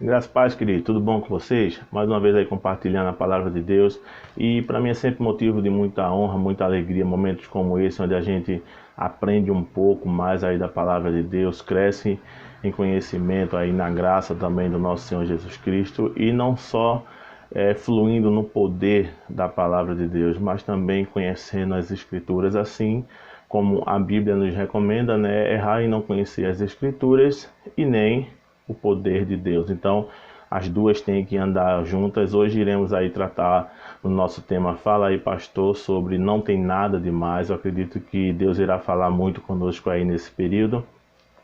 Graças a paz, querido, tudo bom com vocês? Mais uma vez aí compartilhando a palavra de Deus. E para mim é sempre motivo de muita honra, muita alegria, momentos como esse, onde a gente aprende um pouco mais aí da palavra de Deus, cresce em conhecimento aí na graça também do nosso Senhor Jesus Cristo, e não só fluindo no poder da palavra de Deus, mas também conhecendo as Escrituras, assim como a Bíblia nos recomenda, né? Errar em não conhecer as Escrituras e nem o poder de Deus. Então, as duas têm que andar juntas. Hoje iremos aí tratar no nosso tema Fala aí, Pastor, sobre não tem nada demais. Eu acredito que Deus irá falar muito conosco aí nesse período.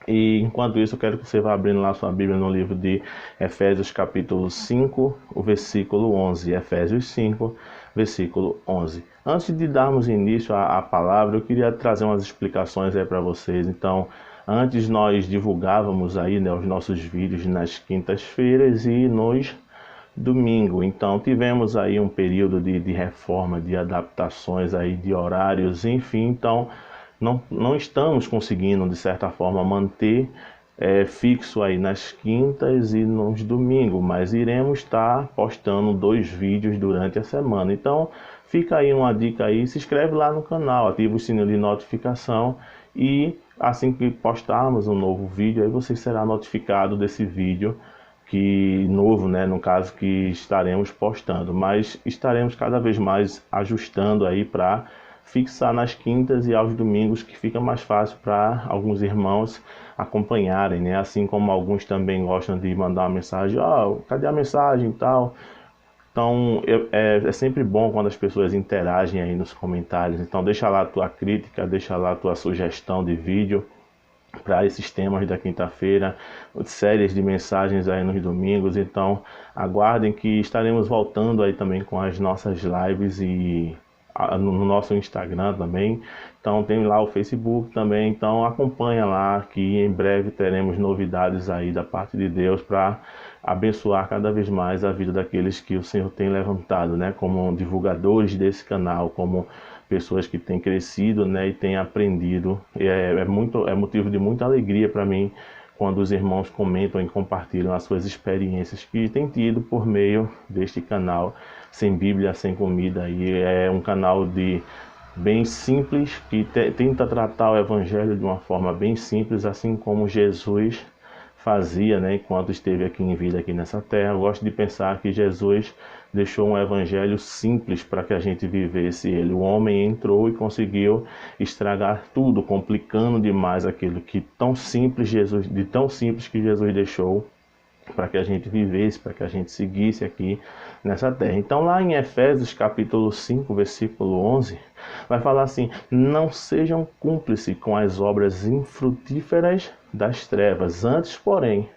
E enquanto isso, eu quero que você vá abrindo lá sua Bíblia no livro de Efésios capítulo 5, o versículo 11. Efésios 5, versículo 11. Antes de darmos início à palavra, eu queria trazer umas explicações aí para vocês. Então, antes nós divulgávamos aí, né, os nossos vídeos nas quintas-feiras e nos domingo. Então tivemos aí um período de reforma, de adaptações aí de horários, enfim. Então não estamos conseguindo, de certa forma, manter fixo aí nas quintas e nos domingos, mas iremos estar postando 2 vídeos durante a semana. Então fica aí uma dica aí, se inscreve lá no canal, ativa o sininho de notificação e assim que postarmos um novo vídeo, aí você será notificado desse vídeo que novo, né, no caso que estaremos postando, mas estaremos cada vez mais ajustando aí para fixar nas quintas e aos domingos, que fica mais fácil para alguns irmãos acompanharem, né? Assim como alguns também gostam de mandar uma mensagem, cadê a mensagem e tal. Então é sempre bom quando as pessoas interagem aí nos comentários. Então deixa lá a tua crítica, deixa lá a tua sugestão de vídeo para esses temas da quinta-feira, séries de mensagens aí nos domingos. Então aguardem que estaremos voltando aí também com as nossas lives e no nosso Instagram também. Então tem lá o Facebook também, então acompanha lá que em breve teremos novidades aí da parte de Deus para abençoar cada vez mais a vida daqueles que o Senhor tem levantado, né, como divulgadores desse canal, como pessoas que têm crescido, né, e têm aprendido. É motivo de muita alegria para mim quando os irmãos comentam e compartilham as suas experiências que têm tido por meio deste canal Sem Bíblia, Sem Comida. E é um canal bem simples, que tenta tratar o evangelho de uma forma bem simples, assim como Jesus fazia, né, enquanto esteve aqui em vida aqui nessa terra. Eu gosto de pensar que Jesus deixou um evangelho simples para que a gente vivesse ele. O homem entrou e conseguiu estragar tudo, complicando demais aquilo que tão simples que Jesus deixou para que a gente vivesse, para que a gente seguisse aqui nessa terra. Então lá em Efésios capítulo 5, versículo 11, vai falar assim: não sejam cúmplices com as obras infrutíferas das trevas, antes, porém,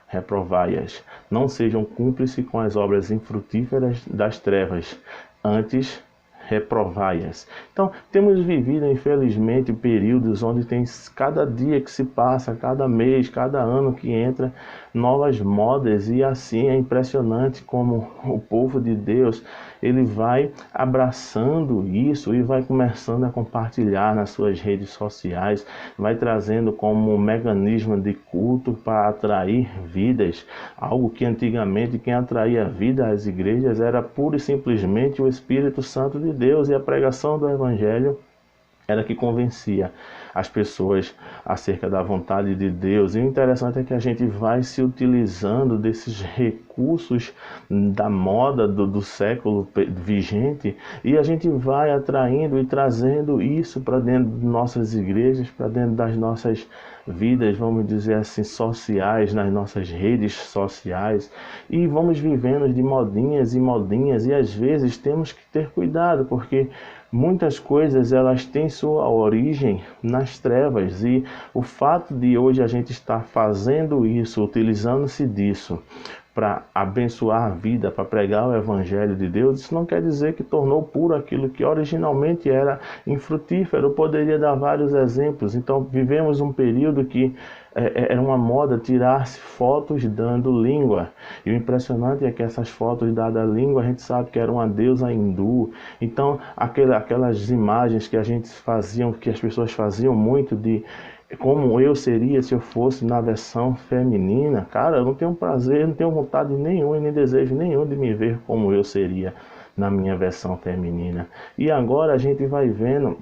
reprovai-as. Não sejam cúmplices com as obras infrutíferas das trevas, antes reprovai-as. Então, temos vivido, infelizmente, períodos onde tem cada dia que se passa, cada mês, cada ano que entra, novas modas, e assim é impressionante como o povo de Deus, ele vai abraçando isso e vai começando a compartilhar nas suas redes sociais, vai trazendo como um mecanismo de culto para atrair vidas, algo que antigamente quem atraía vida às igrejas era pura e simplesmente o Espírito Santo de Deus, e a pregação do Evangelho era que convencia as pessoas acerca da vontade de Deus. E o interessante é que a gente vai se utilizando desses recursos da moda do século vigente, e a gente vai atraindo e trazendo isso para dentro de nossas igrejas, para dentro das nossas vidas, vamos dizer assim, sociais, nas nossas redes sociais, e vamos vivendo de modinhas e modinhas, e às vezes temos que ter cuidado, porque muitas coisas elas têm sua origem nas trevas, e o fato de hoje a gente estar fazendo isso, utilizando-se disso para abençoar a vida, para pregar o Evangelho de Deus, isso não quer dizer que tornou puro aquilo que originalmente era infrutífero. Eu poderia dar vários exemplos. Então vivemos um período que era uma moda tirar-se fotos dando língua. E o impressionante é que essas fotos dadas língua, a gente sabe que era uma deusa hindu. Então aquelas imagens que a gente fazia, que as pessoas faziam muito de como eu seria se eu fosse na versão feminina, cara, eu não tenho prazer, não tenho vontade nenhuma e nem desejo nenhum de me ver como eu seria na minha versão feminina. E agora a gente vai vendo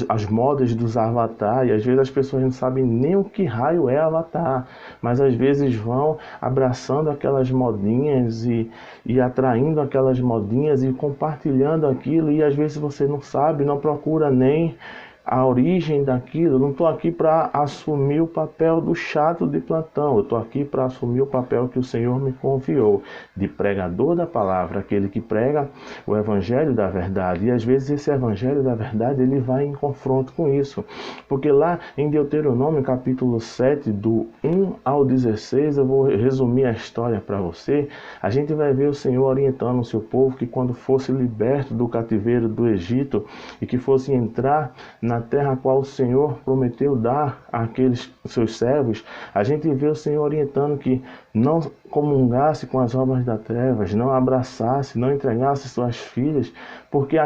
as modas dos avatar, e às vezes as pessoas não sabem nem o que raio é avatar, mas às vezes vão abraçando aquelas modinhas e atraindo aquelas modinhas e compartilhando aquilo, e às vezes você não sabe, não procura nem a origem daquilo. Eu não estou aqui para assumir o papel do chato de plantão, eu estou aqui para assumir o papel que o Senhor me confiou, de pregador da palavra, aquele que prega o evangelho da verdade. E às vezes esse evangelho da verdade ele vai em confronto com isso, porque lá em Deuteronômio capítulo 7, do 1 ao 16, eu vou resumir a história para você. A gente vai ver o Senhor orientando o seu povo que quando fosse liberto do cativeiro do Egito e que fosse entrar na terra a qual o Senhor prometeu dar àqueles seus servos, a gente vê o Senhor orientando que não comungasse com as obras das trevas, não abraçasse, não entregasse suas filhas, porque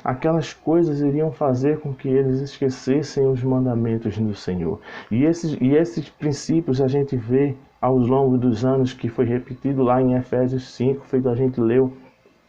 aquelas coisas iriam fazer com que eles esquecessem os mandamentos do Senhor. E esses princípios a gente vê ao longo dos anos, que foi repetido lá em Efésios 5, feito a gente leu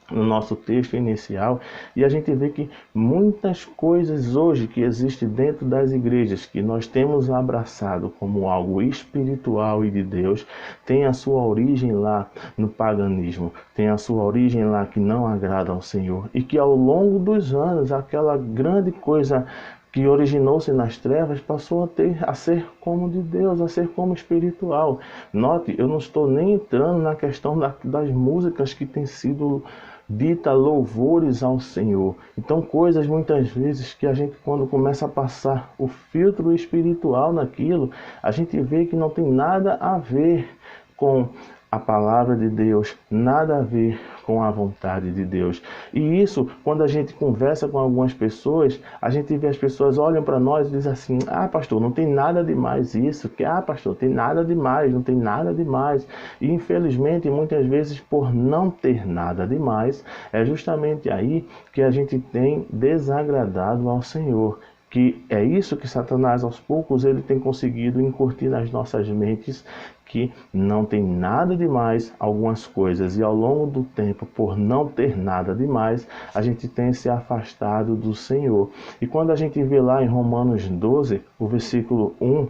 no nosso texto inicial, e a gente vê que muitas coisas hoje que existem dentro das igrejas, que nós temos abraçado como algo espiritual e de Deus, tem a sua origem lá no paganismo, tem a sua origem lá que não agrada ao Senhor, e que ao longo dos anos, aquela grande coisa que originou-se nas trevas passou a ser como de Deus, a ser como espiritual. Note, eu não estou nem entrando na questão das músicas que têm sido dita louvores ao Senhor. Então, coisas muitas vezes que a gente, quando começa a passar o filtro espiritual naquilo, a gente vê que não tem nada a ver com a palavra de Deus, nada a ver com a vontade de Deus. E isso, quando a gente conversa com algumas pessoas, a gente vê as pessoas olham para nós e dizem assim: ah, pastor, não tem nada demais isso, pastor, tem nada demais, não tem nada demais. E infelizmente, muitas vezes, por não ter nada demais, é justamente aí que a gente tem desagradado ao Senhor. Que é isso que Satanás, aos poucos, ele tem conseguido incutir nas nossas mentes, que não tem nada demais algumas coisas, e ao longo do tempo, por não ter nada demais, a gente tem se afastado do Senhor. E quando a gente vê lá em Romanos 12, o versículo 1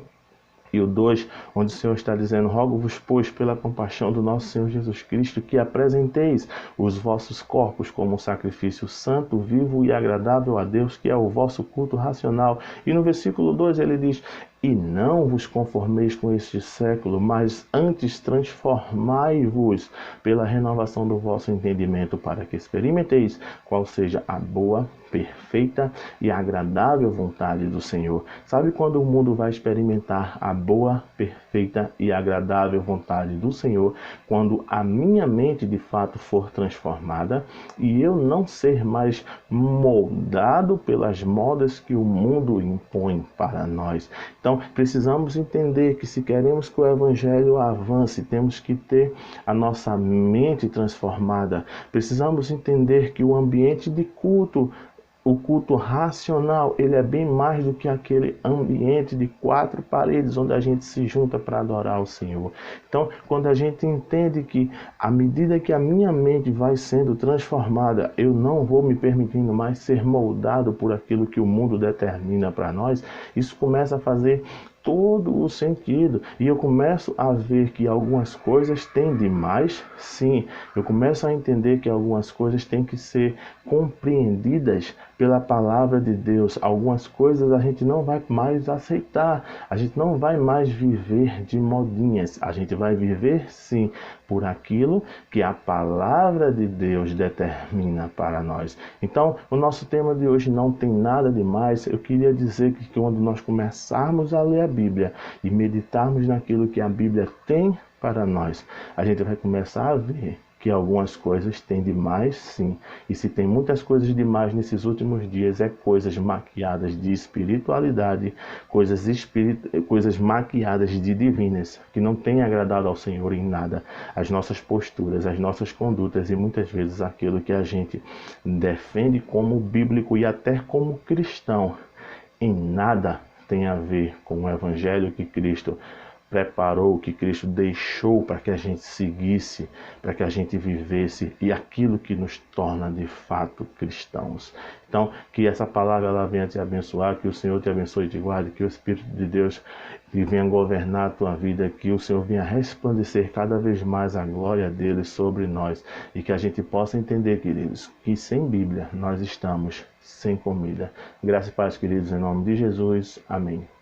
e o 2, onde o Senhor está dizendo: rogo-vos, pois, pela compaixão do nosso Senhor Jesus Cristo, que apresenteis os vossos corpos como um sacrifício santo, vivo e agradável a Deus, que é o vosso culto racional. E no versículo 2 ele diz: e não vos conformeis com este século, mas antes transformai-vos pela renovação do vosso entendimento, para que experimenteis qual seja a boa, perfeita e agradável vontade do Senhor. Sabe quando o mundo vai experimentar a boa, perfeita e agradável vontade do Senhor? Quando a minha mente de fato for transformada e eu não ser mais moldado pelas modas que o mundo impõe para nós. Então, precisamos entender que se queremos que o Evangelho avance, temos que ter a nossa mente transformada. Precisamos entender que o ambiente de culto, o culto racional, ele é bem mais do que aquele ambiente de quatro paredes onde a gente se junta para adorar o Senhor. Então, quando a gente entende que à medida que a minha mente vai sendo transformada, eu não vou me permitindo mais ser moldado por aquilo que o mundo determina para nós, isso começa a fazer todo o sentido. E eu começo a ver que algumas coisas têm demais, sim. Eu começo a entender que algumas coisas têm que ser compreendidas pela palavra de Deus. Algumas coisas a gente não vai mais aceitar. A gente não vai mais viver de modinhas. A gente vai viver, sim, por aquilo que a palavra de Deus determina para nós. Então, o nosso tema de hoje não tem nada demais. Eu queria dizer que quando nós começarmos a ler a Bíblia e meditarmos naquilo que a Bíblia tem para nós, a gente vai começar a ver que algumas coisas têm demais, sim. E se tem muitas coisas demais nesses últimos dias, é coisas maquiadas de espiritualidade, coisas maquiadas de divinas, que não têm agradado ao Senhor em nada. As nossas posturas, as nossas condutas e muitas vezes aquilo que a gente defende como bíblico e até como cristão, em nada tem a ver com o Evangelho que Cristo preparou, que Cristo deixou para que a gente seguisse, para que a gente vivesse, e aquilo que nos torna de fato cristãos. Então, que essa palavra ela venha te abençoar, que o Senhor te abençoe e te guarde, que o Espírito de Deus venha governar a tua vida, que o Senhor venha resplandecer cada vez mais a glória dele sobre nós, e que a gente possa entender, queridos, que sem Bíblia nós estamos sem comida. Graças e paz, queridos, em nome de Jesus. Amém.